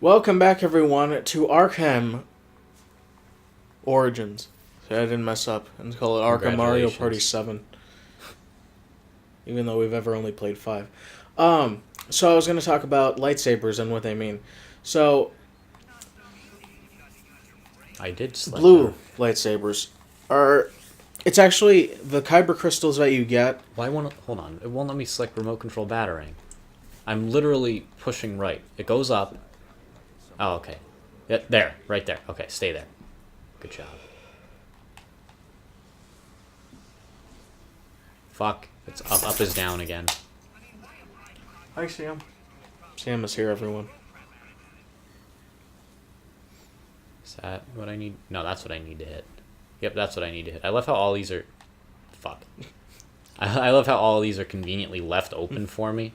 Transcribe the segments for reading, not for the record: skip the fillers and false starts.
Welcome back, everyone, to Arkham Origins. So I didn't mess up and call it Arkham Mario Party 7. Even though we've ever only played 5. So I was going to talk about lightsabers and what they mean. So, I did select blue them. lightsabers are... It's actually the kyber crystals that you get. Why won't it, hold on? It won't let me select remote control battering. I'm literally pushing right. It goes up. Oh, okay. Yeah, there, right there. Okay, stay there. Good job. Fuck. It's up. Up is down again. Hi, Sam. Sam is here, everyone. Is that what I need? No, that's what I need to hit. Yep, that's what I need to hit. I love how all these are... Fuck. I love how all these are conveniently left open for me.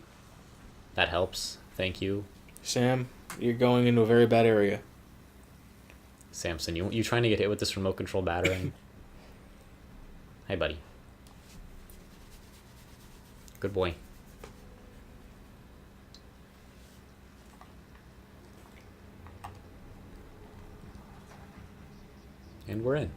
That helps. Thank you. Sam, you're going into a very bad area. Samson, you trying to get hit with this remote control battering? Hey, buddy. Good boy. And we're in.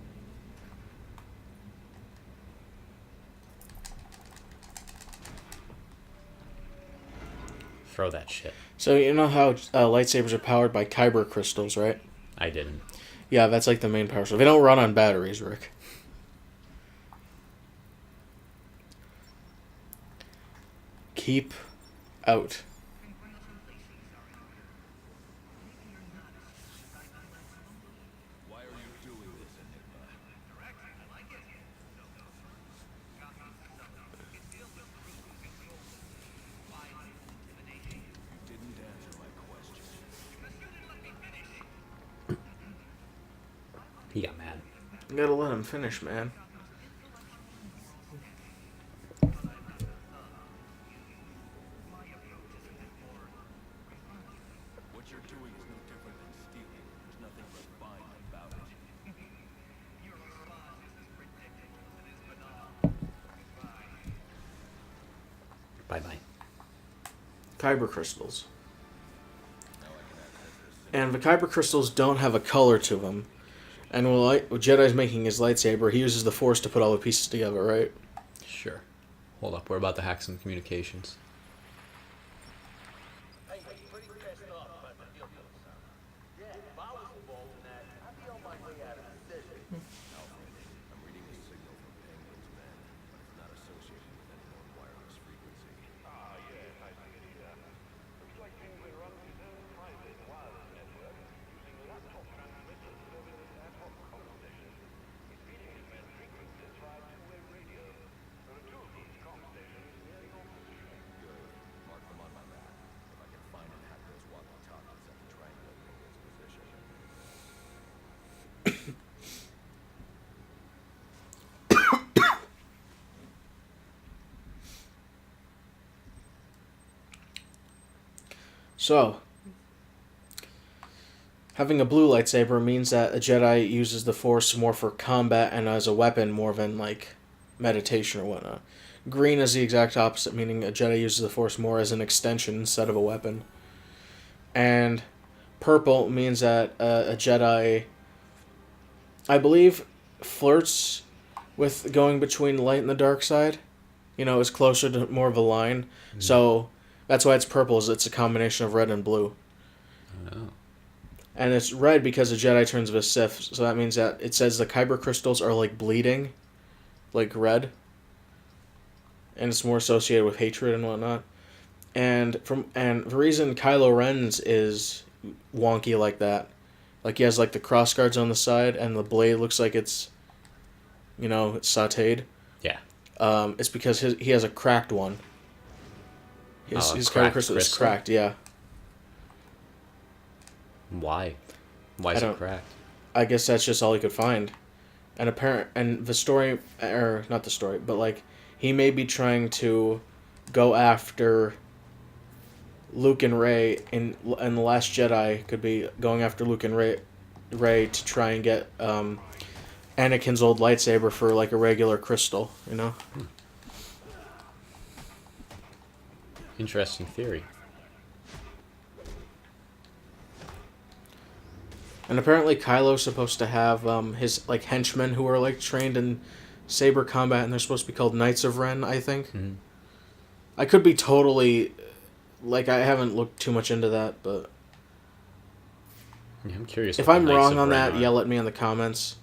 Throw that shit. So you know how lightsabers are powered by kyber crystals, right? I didn't. Yeah, that's like the main power. So they don't run on batteries, Rick. Keep out. Why are you doing this, Enigma? You didn't answer my question. He got mad. You gotta let him finish, man. What you're doing is no different than stealing. There's nothing refined about it. Bye-bye. Kyber crystals. And the kyber crystals don't have a color to them. And when Jedi's making his lightsaber, he uses the Force to put all the pieces together, right? Sure. Hold up, we're about to hack some communications. I'm reading a signal from Penguin's men, but it's not associated with any known wireless frequency. Good. Mark them on my map. If I can find and hack those walkie-talkies, I can triangulate Penguin's position. So, having a blue lightsaber means that a Jedi uses the Force more for combat and as a weapon more than, like, meditation or whatnot. Green is the exact opposite, meaning a Jedi uses the Force more as an extension instead of a weapon. And purple means that a Jedi, I believe, flirts with going between light and the dark side. You know, is closer to more of a line. Mm-hmm. So that's why it's purple, is it's a combination of red and blue. Oh. And it's red because a Jedi turns of a Sith, so that means that it says the kyber crystals are like bleeding, like red. And it's more associated with hatred and whatnot. And the reason Kylo Ren's is wonky like that, like he has like the cross guards on the side and the blade looks like it's, you know, it's sauteed. Yeah. It's because he has a cracked one. His kyber crystal is cracked, yeah. Why? Why is it cracked? I guess that's just all he could find. And the story, or not the story, but like he may be trying to go after Luke and Rey in The Last Jedi. Could be going after Luke and Rey to try and get Anakin's old lightsaber for like a regular crystal, you know? Interesting theory. And apparently Kylo's supposed to have his like henchmen who are like trained in saber combat, and they're supposed to be called Knights of Ren, I think. Mm-hmm. I could be totally like I haven't looked too much into that, but Yeah, I'm curious. if what the I'm Knights wrong of on Ren that, are. yell at me in the comments.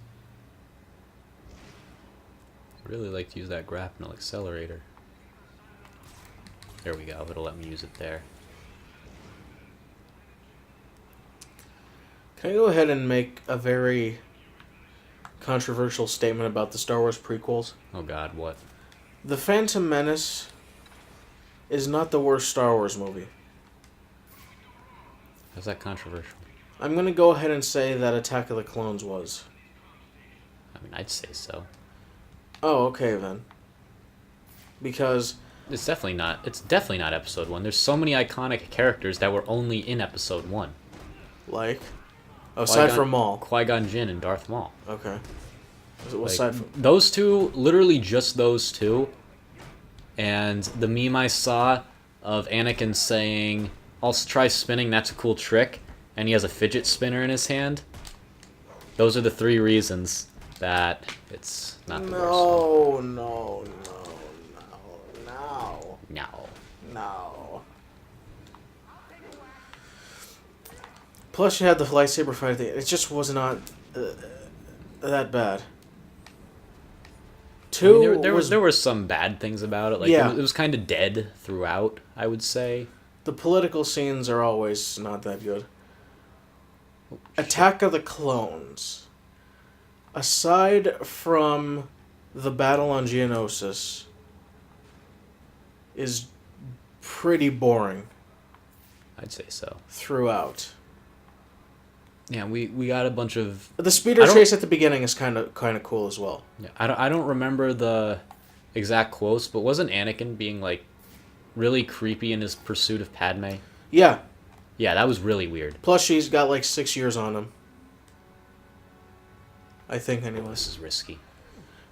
I'd really like to use that grapnel accelerator. There we go. It'll let me use it there. Can I go ahead and make a very controversial statement about the Star Wars prequels? Oh God, what? The Phantom Menace is not the worst Star Wars movie. How's that controversial? I'm going to go ahead and say that Attack of the Clones was. I mean, I'd say so. Oh, okay then. Because It's definitely not. It's definitely not Episode 1. There's so many iconic characters that were only in Episode 1. like aside from Maul. Qui-Gon Jinn and Darth Maul. Okay. Like, Aside from those two, literally just those two. And the meme I saw of Anakin saying, "I'll try spinning, that's a cool trick," and he has a fidget spinner in his hand. Those are the 3 reasons that it's not the worst. no. No. Plus, you had the lightsaber fight. Thing. It just was not that bad. I Two mean, there were some bad things about it. Like Yeah. it was kind of dead throughout, I would say. the political scenes are always not that good. Oh, Attack of the Clones. Aside from the battle on Geonosis, is pretty boring I'd say so. throughout. Yeah, we got a bunch of. The speeder I don't- chase at the beginning is kind of cool as well. Yeah, I don't remember the exact quotes, but wasn't Anakin being like really creepy in his pursuit of Padme? Yeah. Yeah, that was really weird. Plus, she's got like 6 years on him. I think, This anyways. is risky.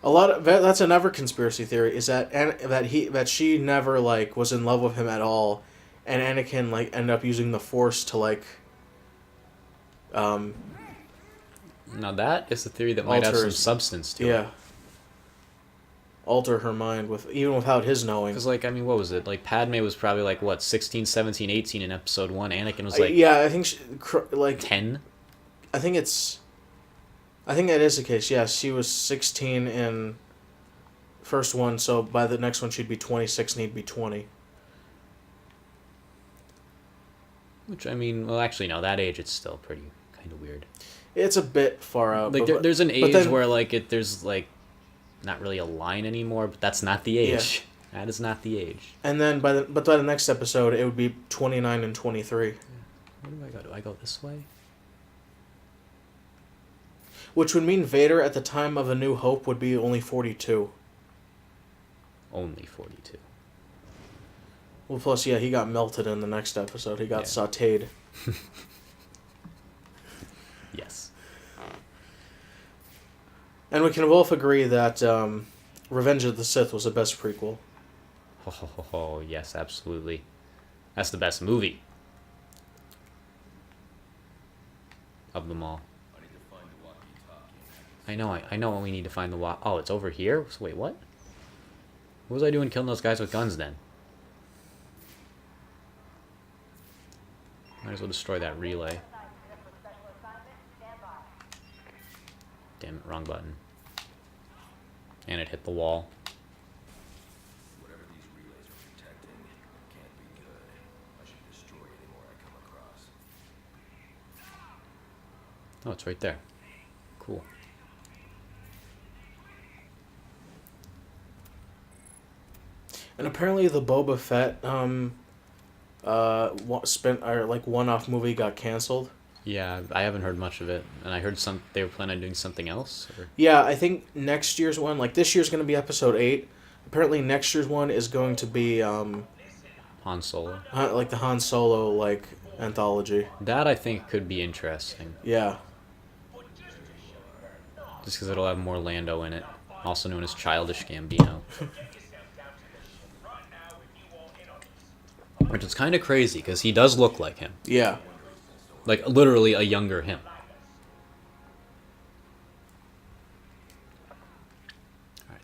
A lot of that's another conspiracy theory is that she never like was in love with him at all, and Anakin like ended up using the Force to like. Now that is a theory that might have some Alters- substance to it. Yeah. Alter her mind even without his knowing. Because, like, I mean, what was it? Like, Padme was probably, like, what, 16, 17, 18 in Episode 1. Anakin was, like, Yeah, I think like 10? I think that is the case. Yes, she was 16 in first one, so by the next one she'd be 26 and he'd be 20. Which, I mean, well, actually, no, that age, it's still pretty kind of weird. It's a bit far out. Like, but there's an age then- where, like, there's, like, not really a line anymore, but that's not the age. That is not the age. And then by the next episode it would be 29 and 23. Where do I go? Do I go this way? Which would mean Vader at the time of A New Hope would be only 42. Only 42. Well, plus, yeah, he got melted in the next episode. He got Yeah. sautéed. Yes. And we can both agree that Revenge of the Sith was the best prequel. Oh, yes, absolutely. That's the best movie of them all. I need to find the walkie-talkie. I know when we need to find the walk. Oh, it's over here? So, wait, what? What was I doing killing those guys with guns then? Might as well destroy that relay. Damn it, wrong button. And it hit the wall. Whatever these relays are protecting can't be good. I should destroy any more I come across. Oh, it's right there. Cool. And apparently the Boba Fett one-off movie got canceled. Yeah, I haven't heard much of it, and I heard they were planning on doing something else. Or... Yeah, I think next year's one, like this year's going to be episode 8. Apparently next year's one is going to be Han Solo. like the Han Solo like anthology. That I think could be interesting, Yeah. just because it'll have more Lando in it, also known as Childish Gambino. Which is kind of crazy because he does look like him, Yeah. like literally a younger him.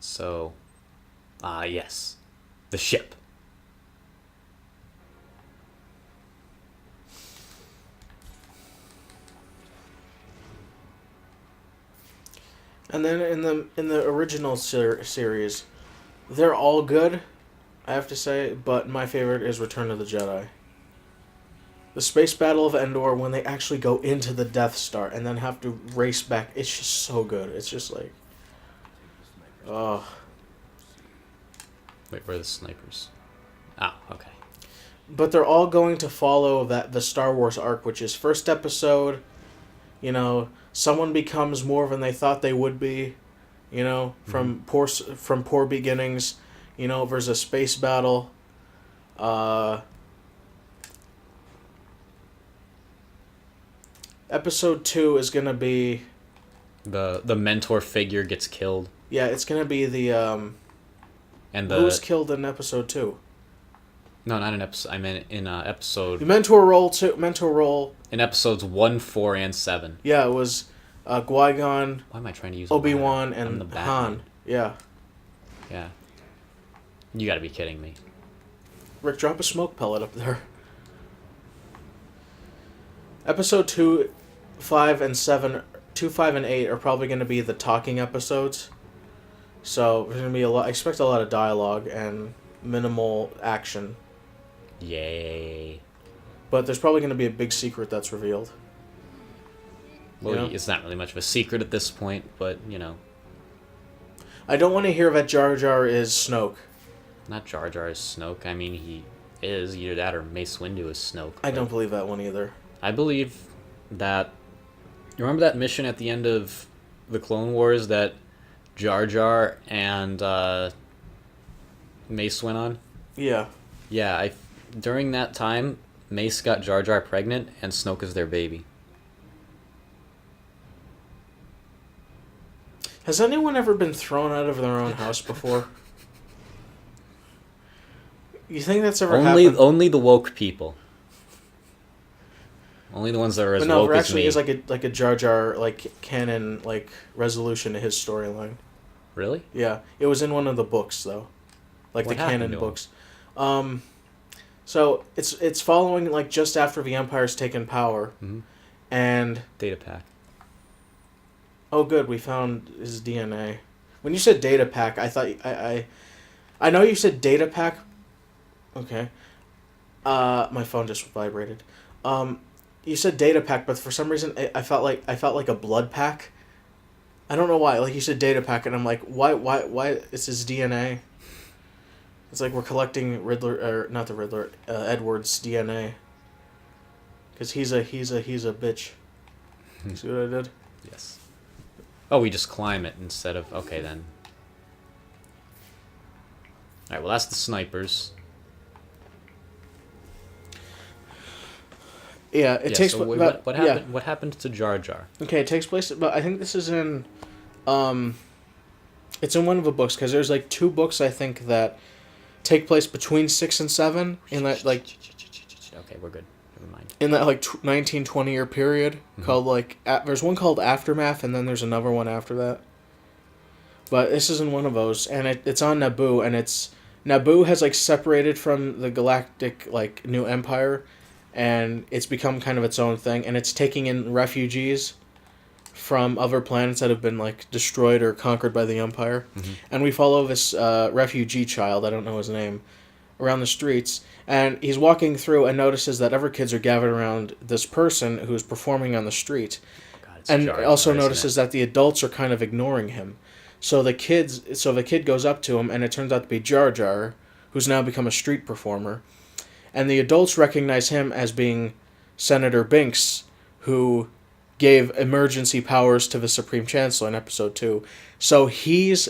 So, yes. The ship. And then in the original series, they're all good, I have to say, but my favorite is Return of the Jedi. The space battle of Endor, when they actually go into the Death Star and then have to race back, it's just so good. It's just like, oh. Wait, where are the snipers? Ah, okay. But they're all going to follow the Star Wars arc, which is first episode, someone becomes more than they thought they would be, from poor beginnings, versus a space battle. Episode 2 is gonna be the mentor figure gets killed. Yeah, it's gonna be the And who was killed in episode 2? No, not in episode. I meant in episode. The mentor role. In episodes 1, 4, and 7. Yeah, it was Qui-Gon, Why am I trying to use Obi-Wan, I'm and the Batman. Han. Yeah. Yeah. You gotta be kidding me. Rick, drop a smoke pellet up there. Episode 2, 5, and 7, 2, 5, and 8 are probably going to be the talking episodes. So there's going to be I expect a lot of dialogue and minimal action. Yay. But there's probably going to be a big secret that's revealed. Well, it's not really much of a secret at this point, but, I don't want to hear that Jar Jar is Snoke. Not Jar Jar is Snoke. I mean, he is. Either that or Mace Windu is Snoke. I don't believe that one either. I believe that... You remember that mission at the end of the Clone Wars that Jar Jar and Mace went on? Yeah. Yeah, during that time, Mace got Jar Jar pregnant, and Snoke is their baby. Has anyone ever been thrown out of their own house before? You think that's ever happened? Only the woke people. Only the ones that are as woke there as actually me. is like a Jar Jar canon resolution to his storyline. Really? Yeah, it was in one of the books though, What the happened canon to him? books. So it's following just after the Empire's taken power, and Data pack. oh good, we found his DNA. When you said data pack, I thought I know you said data pack. Okay. My phone just vibrated. You said data pack, but for some reason I felt like a blood pack. I don't know why. Like you said data pack, and I'm like, why? It's his DNA. It's like we're collecting Riddler, or not the Riddler, Edward's DNA. Because he's a bitch. See what I did? Yes. Oh, we just climb it instead of... Okay, then. Alright, well, that's the snipers. Yeah, it takes. So what happened? Yeah. What happened to Jar Jar? Okay, it takes place, but I think this is in, it's in one of the books because there's 2 books I think that take place between 6 and 7 in that Okay, we're good. Never mind. In that 19-20 year period called there's one called Aftermath and then there's another one after that. But this is in one of those and it's on Naboo and Naboo has separated from the galactic new empire. And it's become kind of its own thing, and it's taking in refugees from other planets that have been destroyed or conquered by the Empire. And we follow this refugee child, I don't know his name, around the streets, and he's walking through and notices that other kids are gathered around this person who's performing on the street. God, And Jar Jar, also notices that the adults are kind of ignoring him. So the kid goes up to him, and it turns out to be Jar Jar, who's now become a street performer. And the adults recognize him as being Senator Binks, who gave emergency powers to the Supreme Chancellor in Episode 2. So he's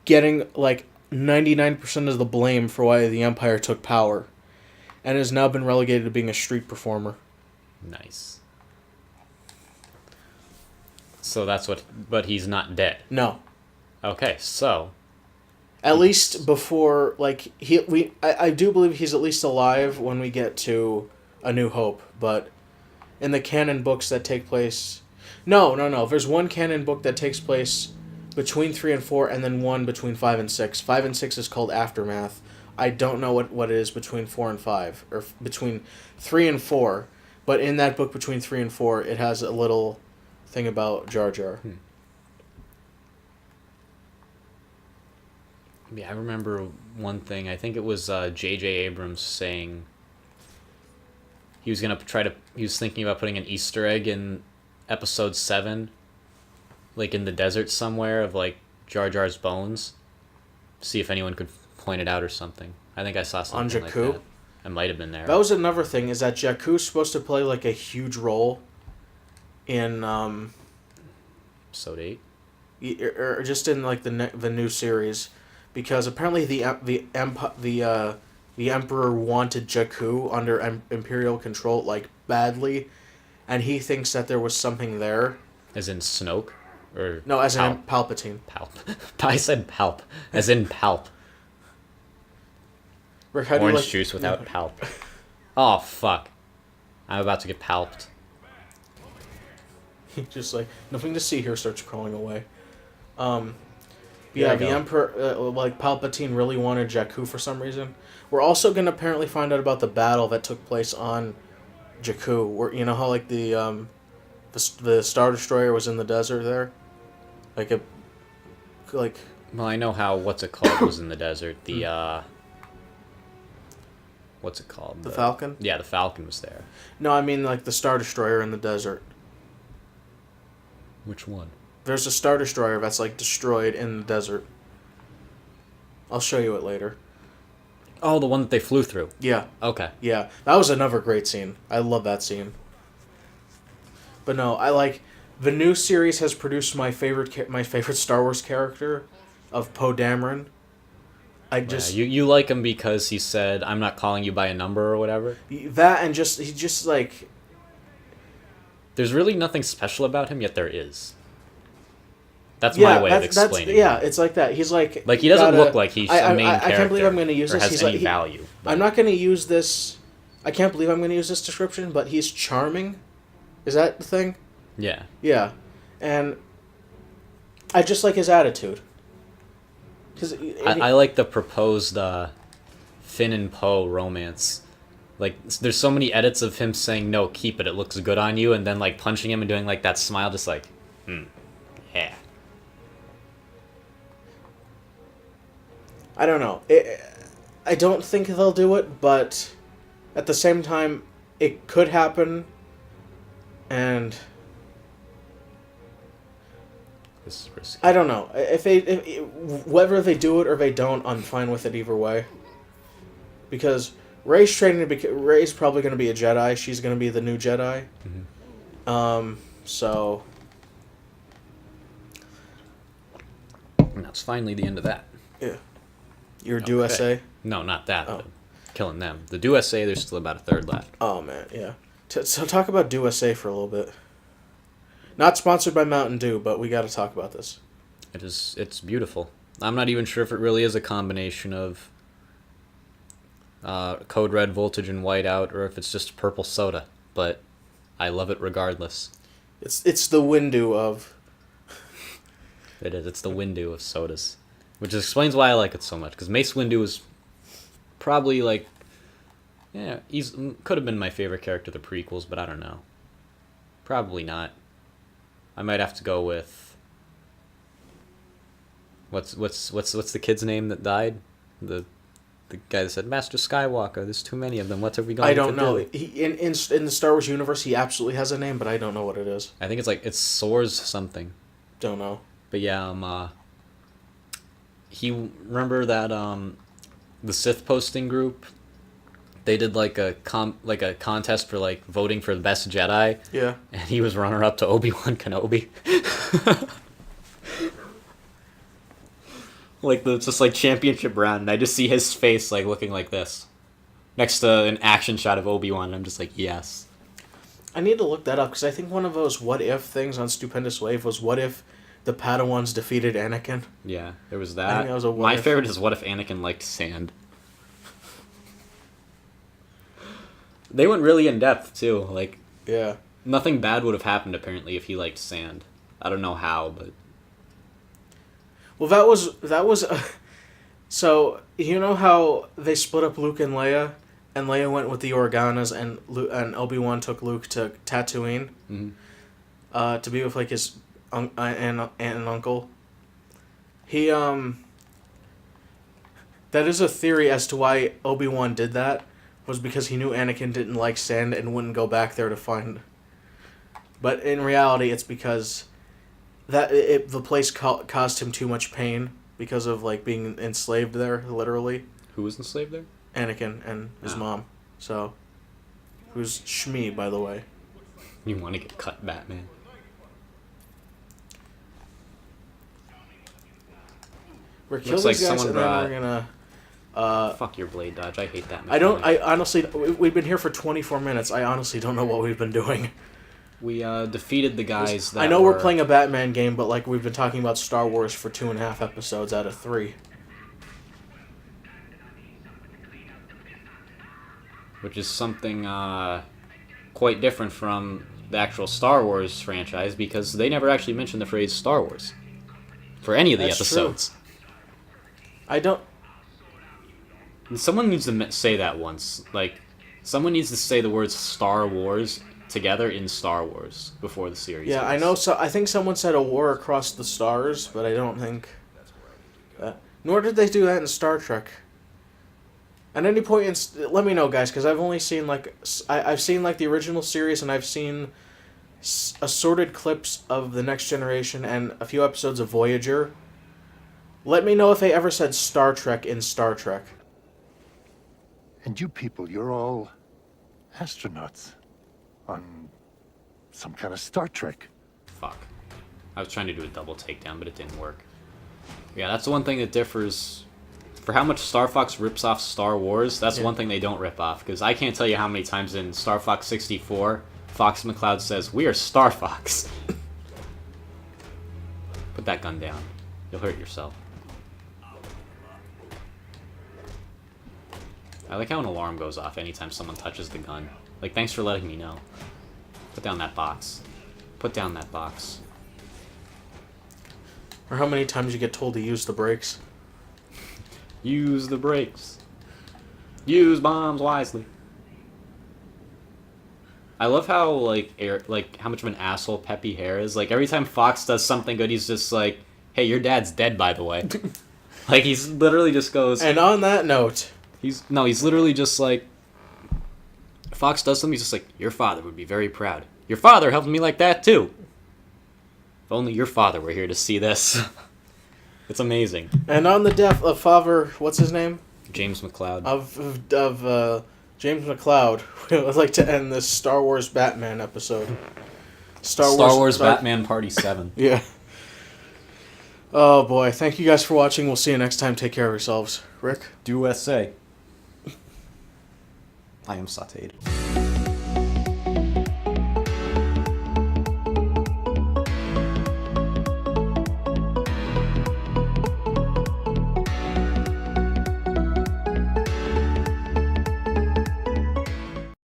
getting 99% of the blame for why the Empire took power. And has now been relegated to being a street performer. Nice. So that's what... But he's not dead. No. Okay, so... At least before, I do believe he's at least alive when we get to A New Hope, but in the canon books that take place... No, there's one canon book that takes place between 3 and 4, and then one between 5 and 6. 5 and 6 is called Aftermath. I don't know what it is between 4 and 5, or between 3 and 4. But in that book between 3 and 4, it has a little thing about Jar Jar. Yeah, I remember one thing. I think it was J.J. Abrams saying he was he was thinking about putting an Easter egg in episode 7, like in the desert somewhere, of like Jar Jar's bones. See if anyone could point it out or something. I think I saw something On Jakku? like that. I might have been there. That was another thing, is that Jakku's supposed to play like a huge role in Episode 8? or just in like the new series, because apparently the Emperor wanted Jakku under Imperial control like badly, and he thinks that there was something there. As in Snoke? Or No, as in Palpatine. Palp. I said Palp. As in Palp. Rick, how do you Orange like- juice without Palp. Oh, fuck. I'm about to get palped. Just like, nothing to see here, starts crawling away. There Yeah, you the go. Emperor, like Palpatine really wanted Jakku for some reason. We're also going to apparently find out about the battle that took place on Jakku, where, you know how like the Star Destroyer was in the desert there? Well, I know how, what's it called, was in the desert. The, what's it called? The Falcon? Yeah, the Falcon was there. No, I mean like the Star Destroyer in the desert. Which one? There's a Star Destroyer that's like destroyed in the desert. I'll show you it later. Oh, the one that they flew through. Yeah. Okay. Yeah, that was another great scene. I love that scene. But no, I like the new series has produced my favorite Star Wars character of Poe Dameron. I just you like him because he said, "I'm not calling you by a number" or whatever. that, and just he just like There's really nothing special about him, yet there is. That's my way of explaining. yeah, it. it's like that. He's like He doesn't look like he's a main character. I can't believe I'm going to use or this. has He's any like value. but- I'm not going to use this. I can't believe I'm going to use this description, but he's charming. Is that the thing? Yeah. Yeah, and I just like his attitude. Cause I like the proposed Finn and Poe romance. Like, there's so many edits of him saying, "No, keep it. It looks good on you," and then like punching him and doing like that smile, just like, yeah. I don't know. I don't think they'll do it, but at the same time, it could happen. And This is risky. I don't know whether they do it or they don't. I'm fine with it either way. Because Rey's Rey's probably going to be a Jedi. She's going to be the new Jedi. So And that's finally the end of that. yeah, your do SA. No, not that. Oh. but killing them. The do SA, there's still about a third left. Oh man, yeah. So talk about do SA for a little bit. Not sponsored by Mountain Dew, but we got to talk about this. It's beautiful. I'm not even sure if it really is a combination of Code Red, Voltage, and Whiteout, or if it's just purple soda. But I love it regardless. It's the Windu of. It is. It's the Windu of sodas, which explains why I like it so much. Because Mace Windu is probably like, yeah, could have been my favorite character of the prequels, but I don't know. Probably not. I might have to go with what's the kid's name that died? The guy that said Master Skywalker. There's too many of them. What are we going to do? I don't know. In the Star Wars universe, he absolutely has a name, but I don't know what it is. I think it's Soars something. Don't know. But yeah, he remember that the Sith posting group, they did like a contest for like voting for the best Jedi. Yeah. And he was runner up to Obi-Wan Kenobi. Like just like championship round, and I just see his face like looking like this, next to an action shot of Obi-Wan, and I'm just like, yes. I need to look that up because I think one of those what if things on Stupendous Wave was what if the Padawans defeated Anakin. Yeah, there was I that. think that was a what My if. favorite is what if Anakin liked sand. They went really in depth too. Like Yeah. nothing bad would have happened apparently if he liked sand. I don't know how, but Well, that was. So you know how they split up Luke and Leia went with the Organas, and Obi-Wan took Luke to Tatooine, to be with like his aunt and uncle. He That is a theory as to why Obi-Wan did that, was because he knew Anakin didn't like sand and wouldn't go back there to find. But in reality, it's because the place caused him too much pain because of like being enslaved there, literally. Who was enslaved there? Anakin and his mom. So, who's Shmi, by the way. You want to get cut, Batman? We're Looks killing like these guys, someone and then brought- we're gonna. Fuck your blade dodge. I hate that. We've been here for 24 minutes. I honestly don't know what we've been doing. We defeated the guys that I know we're playing a Batman game, but like we've been talking about Star Wars for 2.5 episodes out of 3. Which is something quite different from the actual Star Wars franchise, because they never actually mentioned the phrase Star Wars for any of the That's episodes. True. I don't. And someone needs to say that once. Like, someone needs to say the words Star Wars together in Star Wars before the series. Yeah, ends. I know. So I think someone said a war across the stars, but I don't think. Nor did they do that in Star Trek. At any point, let me know, guys, because I've only seen I've seen like the original series, and I've seen assorted clips of the Next Generation and a few episodes of Voyager. Let me know if they ever said Star Trek in Star Trek. And you people, you're all astronauts on some kind of Star Trek. Fuck. I was trying to do a double takedown, but it didn't work. Yeah, that's the one thing that differs. For how much Star Fox rips off Star Wars, that's one thing they don't rip off. Because I can't tell you how many times in Star Fox 64, Fox McCloud says, "We are Star Fox." Put that gun down. You'll hurt yourself. I like how an alarm goes off anytime someone touches the gun. Like, thanks for letting me know. Put down that box. Put down that box. Or how many times you get told to use the brakes. Use the brakes. Use bombs wisely. I love how, like, how much of an asshole Peppy Hare is. Like, every time Fox does something good, he's just like, "Hey, your dad's dead, by the way." Like, he's literally just goes... And on that note... He's literally just like... Fox does something, he's just like, "Your father would be very proud. Your father helped me like that, too. If only your father were here to see this." It's amazing. And on the death of Father... What's his name? James McCloud. Of James McCloud, we would like to end this Star Wars Batman episode. Star Wars Batman Party 7. Yeah. Oh boy, thank you guys for watching. We'll see you next time. Take care of yourselves. Rick? USA. I am sauteed.